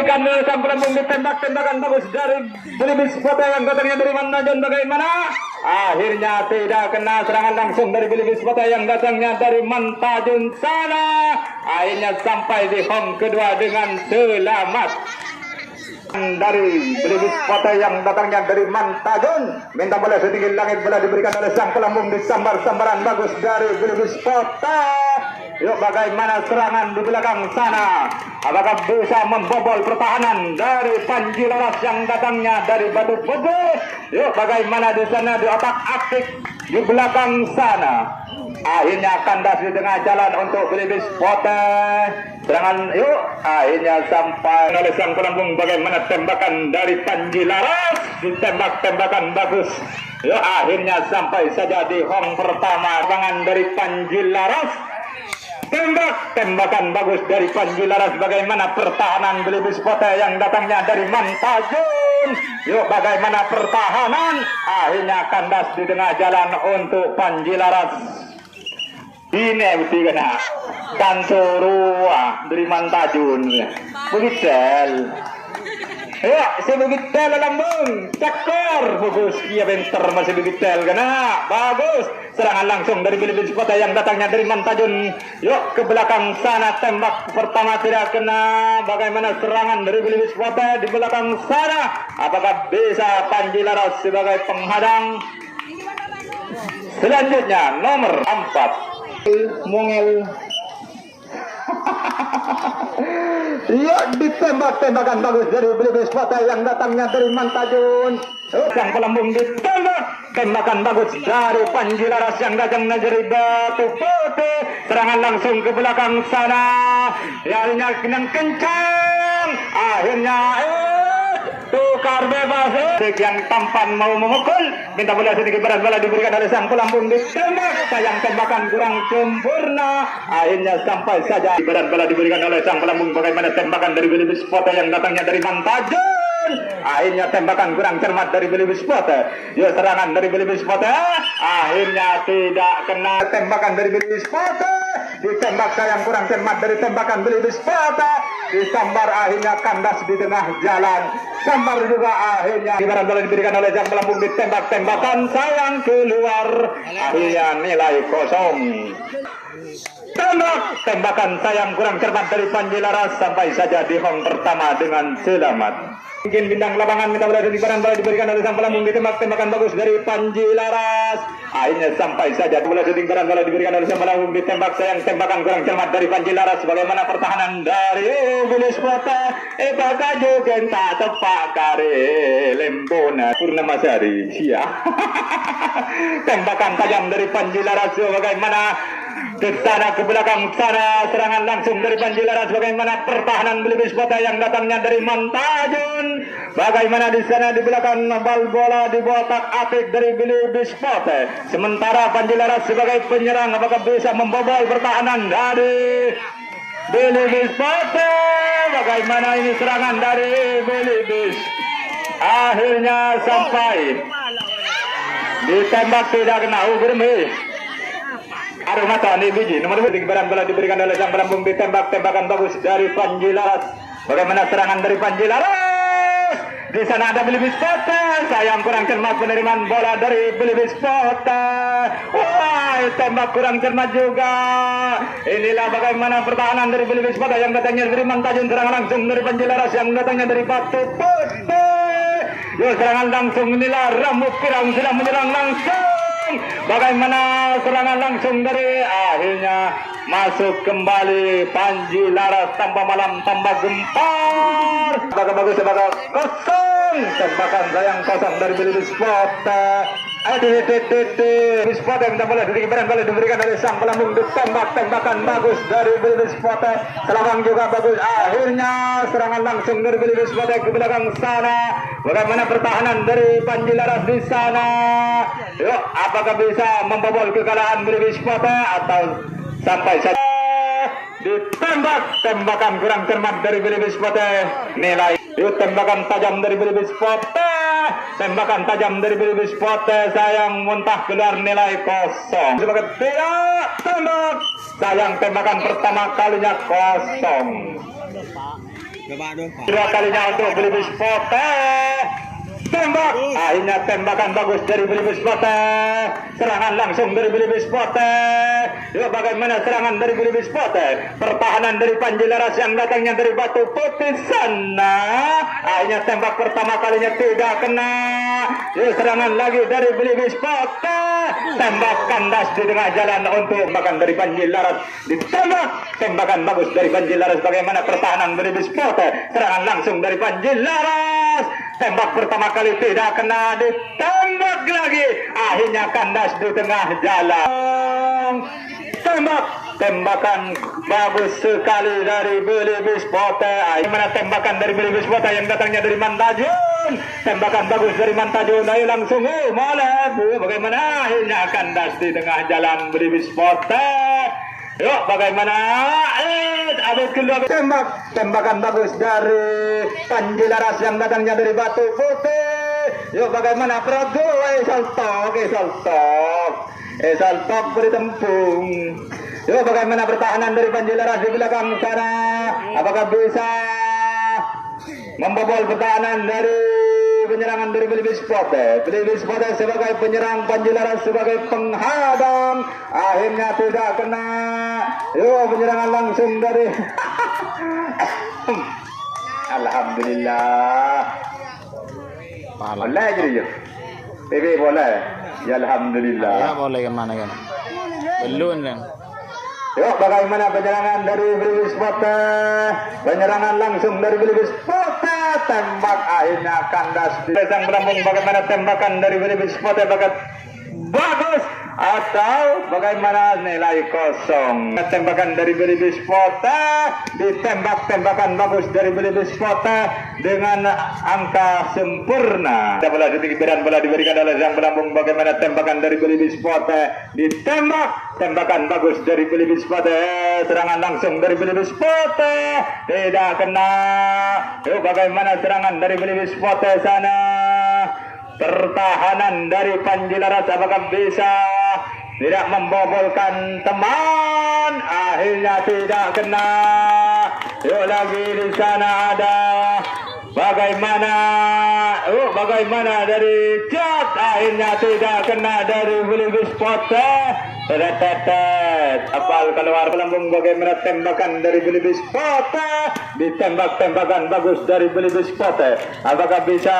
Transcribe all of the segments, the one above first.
diberikan sang pelambung ditembak-tembakan bagus dari Bilibis Pote yang datangnya dari Mantajun. Bagaimana? Akhirnya tidak kena serangan langsung dari Bilibis Pote yang datangnya dari Mantajun sana. Akhirnya sampai di home kedua dengan selamat. Dari Bilibis Pote yang datangnya dari Mantajun, minta bola setinggi langit, bola diberikan oleh sang pelambung, disambar-sambaran bagus dari Bilibis Pote. Yuk, bagaimana serangan di belakang sana? Apakah bisa membobol pertahanan dari Panji Laras yang datangnya dari Batu Putih? Yuk, bagaimana di sana di otak-atik di belakang sana? Akhirnya kandas di tengah jalan untuk Bilibis Pote. Serangan yuk, akhirnya sampai oleh sang pelambung. Bagaimana tembakan dari Panji Laras? Ditembak-tembakan bagus. Yuk, akhirnya sampai saja di home pertama. Serangan dari Panji Laras. Tembakan bagus dari Panji Laras. Bagaimana pertahanan Bilibis Pote yang datangnya dari Mantajun. Yuk, bagaimana pertahanan? Akhirnya kandas di tengah jalan untuk Panji Laras. Ini bukti kena Tansurua dari Mantajun. Begitu. Ya, si begitel lambung, cakor, bagus. Iya bentar masih begitel kena, bagus. Serangan langsung dari Bilibis Pote yang datangnya dari Mantajun. Yuk, ke belakang sana, tembak pertama tidak kena. Bagaimana serangan dari Bilibis Pote di belakang sana? Apakah bisa Panji Laras sebagai penghadang? Selanjutnya nomor 4. Mungil. Ya, ditembak-tembakan bagus dari Bilibis Pote yang datangnya dari Mantajun. Sang pelambung ditembak, tembakan bagus dari Panji Laras yang datangnya dari Batu Putih. Serangan langsung ke belakang sana. Akhirnya dengan kencang. Akhirnya tukar bebas. Yang tampan mau memukul, minta bola sedikit berat, bola diberikan oleh sang pelambung, ditembak. Sayang tembakan kurang sempurna. Akhirnya sampai saja berat, bola diberikan oleh sang pelambung. Bagaimana tembakan dari Bilibis Pote yang datangnya dari Mantajun. Akhirnya tembakan kurang cermat dari Bilibis Pote. Ya, serangan dari Bilibis Pote. Akhirnya tidak kena tembakan dari Bilibis Pote. Ditembak sayang kurang cermat dari tembakan Bilibis Pote. Disambar, akhirnya kandas di tengah jalan. Sambar juga akhirnya ibarat bola diberikan oleh sang pelambung, ditembak-tembakan sayang keluar. Akhirnya nilai kosong. Tembakan sayang kurang cermat dari Panji Laras sampai saja di home pertama dengan selamat. Mungkin bintang lapangan minta bola diberikan oleh sang pelambung, ditembak-tembakan bagus dari Panji Laras. Akhirnya sampai saja bola diberikan oleh sang pelambung, ditembak sayang tembakan kurang cermat dari Panji Laras. Bagaimana pertahanan dari Bilibis Pote? Bagaimana genta tepak kare lembona Purnamasari. Sia. Tembakan tajam dari Panji Laras. Bagaimana ke sana ke belakang sana, serangan langsung dari Panji Laras. Bagaimana pertahanan Bilibis Pote yang datangnya dari Mantajun. Bagaimana di sana di belakang bal bola di otak-atik dari Bilibis Pote. Sementara Panji Laras sebagai penyerang, apakah bisa membobol pertahanan dari Bilibis Pote? Bagaimana ini serangan dari Bilibis? Akhirnya sampai ditembak tidak kena. Germi. Aduh, mata nih biji. Nomor 2 barang bola diberikan oleh sang pelambung, ditembak-tembakan bagus dari Panji Laras. Bagaimana serangan dari Panji Laras? Di sana ada Bilibis Pote. Sayang kurang cermat penerimaan bola dari Bilibis Pote. Wah, tembak kurang cermat juga. Inilah bagaimana pertahanan dari Bilibis Pote yang datangnya dari Mantajun. Serangan langsung dari Panji Laras yang datangnya dari Batu Putih. Yo, serangan langsung, inilah rambut pirang sudah menyerang langsung. Bagaimana serangan langsung dari akhirnya masuk kembali Panji Laras, tambah malam tambah gempar. Bagus sebagai kosong. Tembakan sayang kosong dari Bilibis Pote. Bilibis Pote minta bola diberikan oleh sang pelambung, ditembak-tembakan bagus dari Bilibis Pote. Selawang juga bagus. Akhirnya serangan langsung dari Bilibis Pote ke belakang sana. Bagaimana pertahanan dari Panji Laras di sana? Yuk, apakah bisa membobol kekalahan Bilibis Pote atau sampai saja ditembak, tembakan kurang cermat dari Bilibis Pote. Nilai yuk, tembakan tajam dari Bilibis Pote. Tembakan tajam dari Bilibis Pote sayang muntah keluar, nilai kosong. Sebagai tidak tembak, sayang tembakan pertama kalinya kosong. Dua kalinya untuk Bilibis Pote. Tembak, akhirnya tembakan bagus dari Bilibis Pote. Serangan langsung dari Bilibis Pote. Yuk bagaimana serangan dari Bilibis Pote? Pertahanan dari Panji Laras yang datangnya dari Batu Putih sana. Akhirnya tembak pertama kalinya tidak kena. Yuk serangan lagi dari Bilibis Pote. Tembak kandas di tengah jalan untuk tembakan dari Panji Laras. Ditembak, tembakan bagus dari Panji Laras. Bagaimana pertahanan Bilibis Pote? Serangan langsung dari Panji Laras. Tembak pertama kali tidak kena, ditembak lagi. Akhirnya kandas di tengah jalan. Tembak, tembakan bagus sekali dari Bilibis Pote. Akhirnya tembakan dari Bilibis Pote yang datangnya dari Mantajun. Tembakan bagus dari Mantajun. Ayo langsung, malah bagaimana akhirnya kandas di tengah jalan Bilibis Pote. Yuk bagaimana? Abis kedua tembakan bagus dari Panji Laras yang datangnya dari Batu Putih. Yuk bagaimana Prabu? Saltok beri tempung. Yuk bagaimana pertahanan dari Panji Laras di belakang sana? Apakah bisa membobol pertahanan dari penyerangan dari Bilibis Pote? Bilibis Pote sebagai penyerang, Panji Laras sebagai penghadang. Akhirnya tidak kena. Yuk penyerangan langsung dari Alhamdulillah. Boleh jadi yuk. Bebe boleh. Ya Alhamdulillah. Ya boleh kemana kan? Belum kan? Yuk bagaimana penyerangan dari Bilibis Pote? Penyerangan langsung dari Bilibis Pote. Tembak akhirnya kandas di sang melambung. Bagaimana tembakan dari Bilibis Pote? Bagus atau bagaimana nilai kosong? Tembakan dari Bilibis Pote, ditembak tembakan bagus dari Bilibis Pote dengan angka sempurna. Bola diberikan, bola diberikan oleh sang melambung. Bagaimana tembakan dari Bilibis Pote? Ditembak tembakan bagus dari Bilibis Pote. Serangan langsung dari Bilibis Pote tidak kena. Yuk bagaimana serangan dari Bilibis Pote sana? Pertahanan dari Panji Laras apakah bisa tidak membobolkan teman? Akhirnya tidak kena. Yuk lagi di sana ada bagaimana? Bagaimana dari Cat? Akhirnya tidak kena dari Bilibis Pote. Tetet apal keluar pelambung. Bagaimana tembakan dari Bilibis Pote? Ditembak tembakan bagus dari Bilibis Pote. Apakah bisa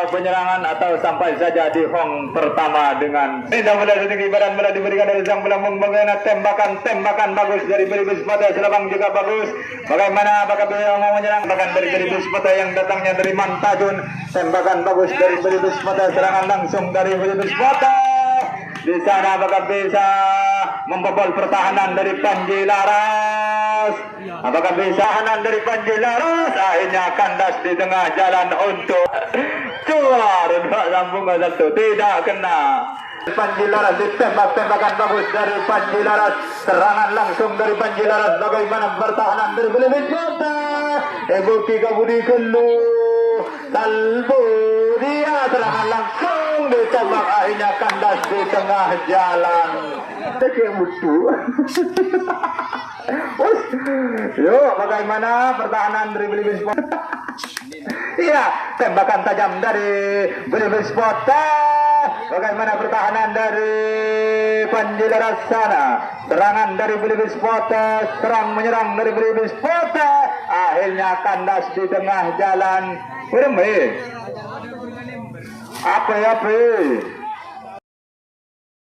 penyerangan atau sampai saja di hong pertama dengan tidak bola setinggi badan bola diberikan dari sang pelambung. Bagaimana tembakan bagus dari Bilibis Pote. Selabang juga bagus. Bagaimana apakah bisa mau menyerang? Tembakan dari Bilibis Pote yang datangnya dari Mantajun. Tembakan bagus dari Bilibis Pote. Serangan langsung dari Bilibis Pote. Di sana apakah bisa membobol pertahanan dari Panji Laras? Apakah bisa pertahanan dari Panji Laras? Akhirnya kandas di tengah jalan untuk keluar. Sambung satu tidak kena. Panji Laras ditembak tembakan bagus dari Panji Laras. Serangan langsung dari Panji Laras. Bagaimana pertahanan dari Bilibis Pote? Bukti kabudi kelu. Talbu dia serangan langsung ditembak akhirnya kandas di tengah jalan. Kayak butuh. Yuk bagaimana pertahanan dari Bilibis Pote? Iya, tembakan tajam dari Bilibis Pote. Bagaimana pertahanan dari Panji Laras sana? Serangan dari Bilibis Pote, serang menyerang dari Bilibis Pote. Akhirnya kandas di tengah jalan. Apa?